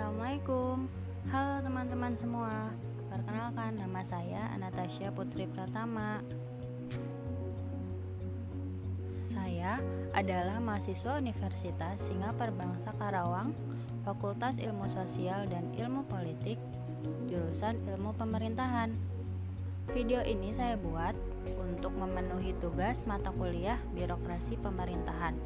Assalamualaikum. Halo teman-teman semua. Perkenalkan, nama saya Anastasia Putri Pratama. Saya adalah mahasiswa Universitas Singapura Bangsa Karawang, Fakultas Ilmu Sosial dan Ilmu Politik, jurusan Ilmu Pemerintahan. Video ini saya buat untuk memenuhi tugas mata kuliah Birokrasi Pemerintahan.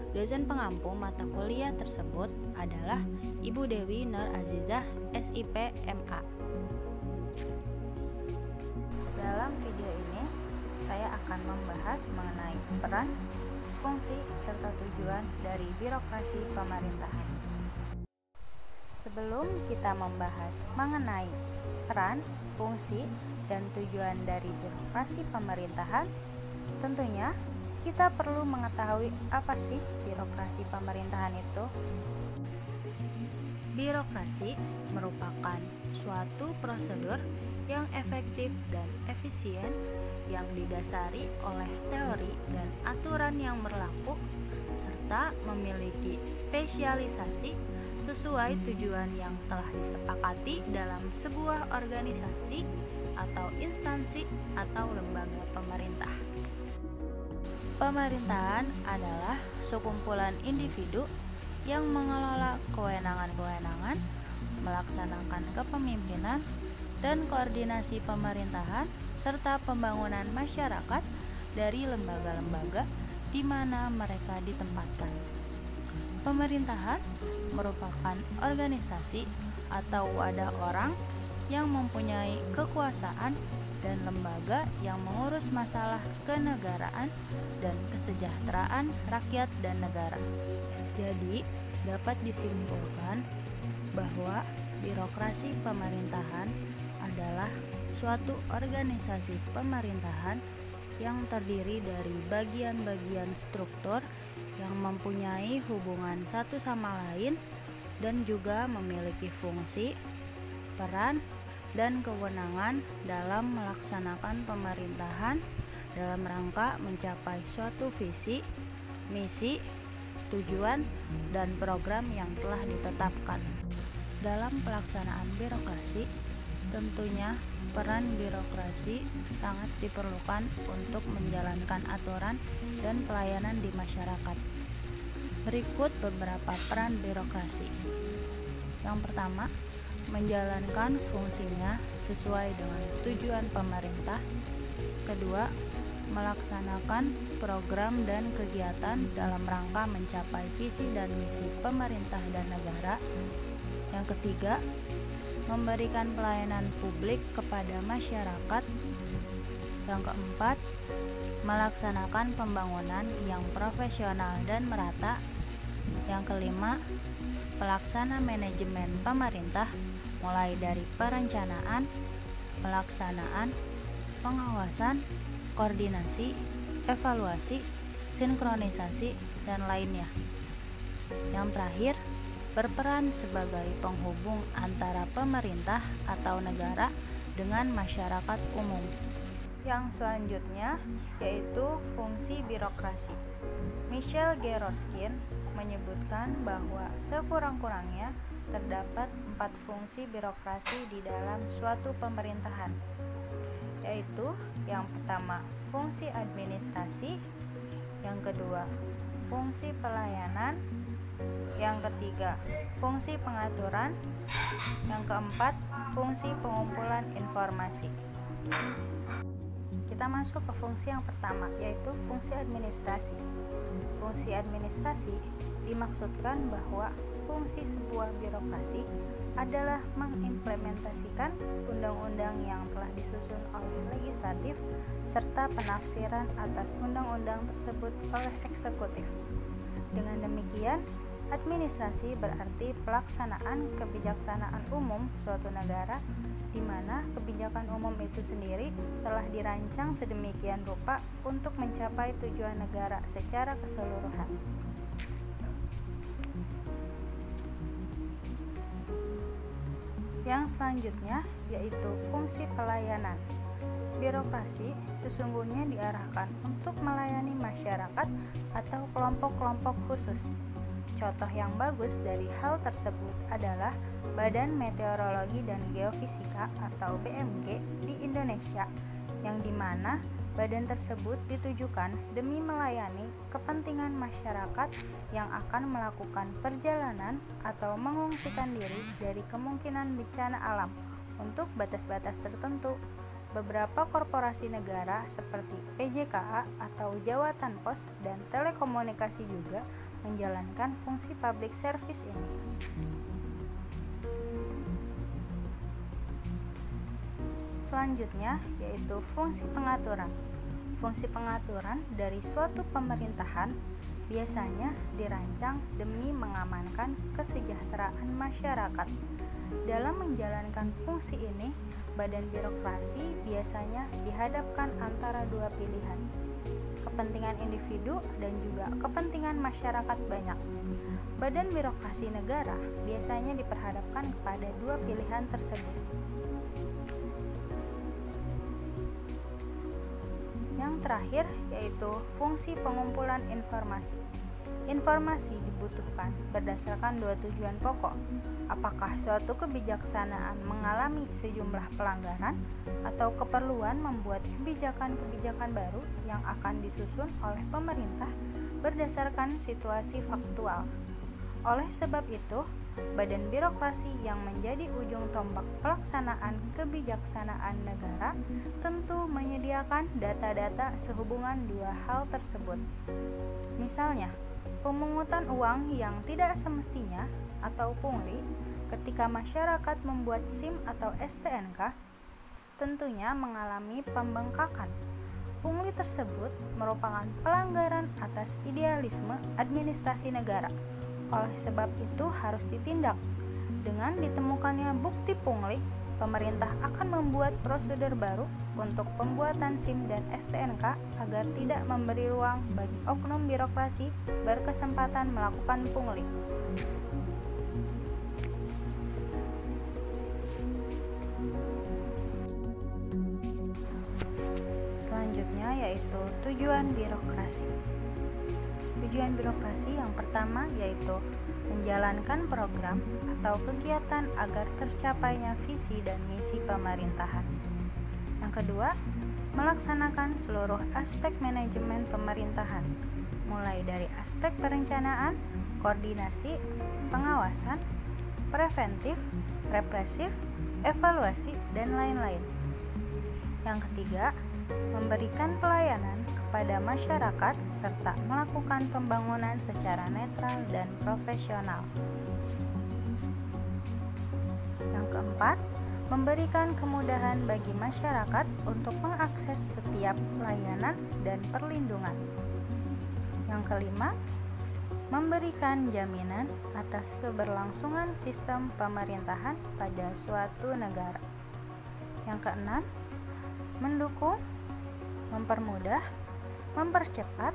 Dosen pengampu mata kuliah tersebut adalah Ibu Dewi Nur Azizah, SIP, MA. Dalam video ini, saya akan membahas mengenai peran, fungsi, serta tujuan dari birokrasi pemerintahan. Sebelum kita membahas mengenai peran, fungsi, dan tujuan dari birokrasi pemerintahan, tentunya kita perlu mengetahui apa sih birokrasi pemerintahan itu. Birokrasi merupakan suatu prosedur yang efektif dan efisien yang didasari oleh teori dan aturan yang berlaku serta memiliki spesialisasi sesuai tujuan yang telah disepakati dalam sebuah organisasi atau instansi atau lembaga pemerintah. Pemerintahan adalah sekumpulan individu yang mengelola kewenangan-kewenangan, melaksanakan kepemimpinan dan koordinasi pemerintahan serta pembangunan masyarakat dari lembaga-lembaga di mana mereka ditempatkan. Pemerintahan merupakan organisasi atau wadah orang yang mempunyai kekuasaan dan lembaga yang mengurus masalah kenegaraan dan kesejahteraan rakyat dan negara. Jadi, dapat disimpulkan bahwa birokrasi pemerintahan adalah suatu organisasi pemerintahan yang terdiri dari bagian-bagian struktur yang mempunyai hubungan satu sama lain dan juga memiliki fungsi, peran, dan kewenangan dalam melaksanakan pemerintahan dalam rangka mencapai suatu visi, misi, tujuan, dan program yang telah ditetapkan. Dalam pelaksanaan birokrasi, tentunya peran birokrasi sangat diperlukan untuk menjalankan aturan dan pelayanan di masyarakat. Berikut beberapa peran birokrasi. Yang pertama, menjalankan fungsinya sesuai dengan tujuan pemerintah. Kedua, melaksanakan program dan kegiatan dalam rangka mencapai visi dan misi pemerintah dan negara. Yang ketiga, memberikan pelayanan publik kepada masyarakat. Yang keempat, melaksanakan pembangunan yang profesional dan merata. Yang kelima, pelaksana manajemen pemerintah mulai dari perencanaan, pelaksanaan, pengawasan, koordinasi, evaluasi, sinkronisasi, dan lainnya. Yang terakhir, berperan sebagai penghubung antara pemerintah atau negara dengan masyarakat umum. Yang selanjutnya yaitu fungsi birokrasi. Michel G. Roskin menyebutkan bahwa sekurang-kurangnya terdapat 4 fungsi birokrasi di dalam suatu pemerintahan, yaitu yang pertama fungsi administrasi, yang kedua fungsi pelayanan, yang ketiga fungsi pengaturan, yang keempat fungsi pengumpulan informasi. Kita masuk ke fungsi yang pertama, yaitu fungsi administrasi. Fungsi administrasi dimaksudkan bahwa fungsi sebuah birokrasi adalah mengimplementasikan undang-undang yang telah disusun oleh legislatif serta penafsiran atas undang-undang tersebut oleh eksekutif. Dengan demikian, administrasi berarti pelaksanaan kebijaksanaan umum suatu negara di mana kebijakan umum itu sendiri telah dirancang sedemikian rupa untuk mencapai tujuan negara secara keseluruhan. Yang selanjutnya yaitu fungsi pelayanan. Birokrasi sesungguhnya diarahkan untuk melayani masyarakat atau kelompok-kelompok khusus. Contoh yang bagus dari hal tersebut adalah Badan Meteorologi dan Geofisika atau BMG di Indonesia, yang dimana badan tersebut ditujukan demi melayani kepentingan masyarakat yang akan melakukan perjalanan atau mengungsikan diri dari kemungkinan bencana alam untuk batas-batas tertentu. Beberapa korporasi negara seperti PJKA atau Jawatan Pos dan Telekomunikasi juga menjalankan fungsi public service ini. Selanjutnya yaitu fungsi pengaturan. Fungsi pengaturan dari suatu pemerintahan biasanya dirancang demi mengamankan kesejahteraan masyarakat. Dalam menjalankan fungsi ini, badan birokrasi biasanya dihadapkan antara dua pilihan, kepentingan individu dan juga kepentingan masyarakat banyak. Badan birokrasi negara biasanya diperhadapkan kepada dua pilihan tersebut. Yang terakhir yaitu fungsi pengumpulan informasi. Informasi dibutuhkan berdasarkan dua tujuan pokok. Apakah suatu kebijaksanaan mengalami sejumlah pelanggaran atau keperluan membuat kebijakan-kebijakan baru yang akan disusun oleh pemerintah berdasarkan situasi faktual. Oleh sebab itu, badan birokrasi yang menjadi ujung tombak pelaksanaan kebijaksanaan negara tentu menyediakan data-data sehubungan dua hal tersebut. Misalnya, pemungutan uang yang tidak semestinya atau pungli ketika masyarakat membuat SIM atau STNK tentunya mengalami pembengkakan. Pungli tersebut merupakan pelanggaran atas idealisme administrasi negara. Oleh sebab itu harus ditindak. Dengan ditemukannya bukti pungli, pemerintah akan membuat prosedur baru untuk pembuatan SIM dan STNK agar tidak memberi ruang bagi oknum birokrasi berkesempatan melakukan pungli. Selanjutnya yaitu tujuan birokrasi. Tujuan birokrasi yang pertama yaitu menjalankan program atau kegiatan agar tercapainya visi dan misi pemerintahan. Yang kedua, melaksanakan seluruh aspek manajemen pemerintahan, mulai dari aspek perencanaan, koordinasi, pengawasan, preventif, represif, evaluasi, dan lain-lain. Yang ketiga, memberikan pelayanan kepada masyarakat serta melakukan pembangunan secara netral dan profesional. Yang keempat, memberikan kemudahan bagi masyarakat untuk mengakses setiap layanan dan perlindungan. Yang kelima, memberikan jaminan atas keberlangsungan sistem pemerintahan pada suatu negara. Yang keenam, mendukung, mempermudah, mempercepat,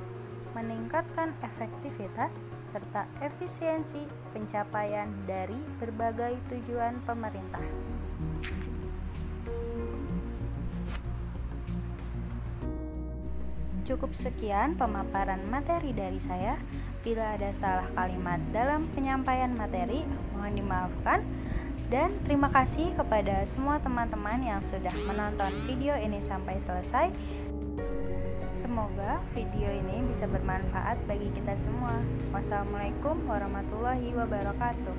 meningkatkan efektivitas serta efisiensi pencapaian dari berbagai tujuan pemerintah. Cukup sekian pemaparan materi dari saya. Bila ada salah kalimat dalam penyampaian materi, mohon dimaafkan. Dan terima kasih kepada semua teman-teman yang sudah menonton video ini sampai selesai. Semoga video ini bisa bermanfaat bagi kita semua. Wassalamualaikum warahmatullahi wabarakatuh.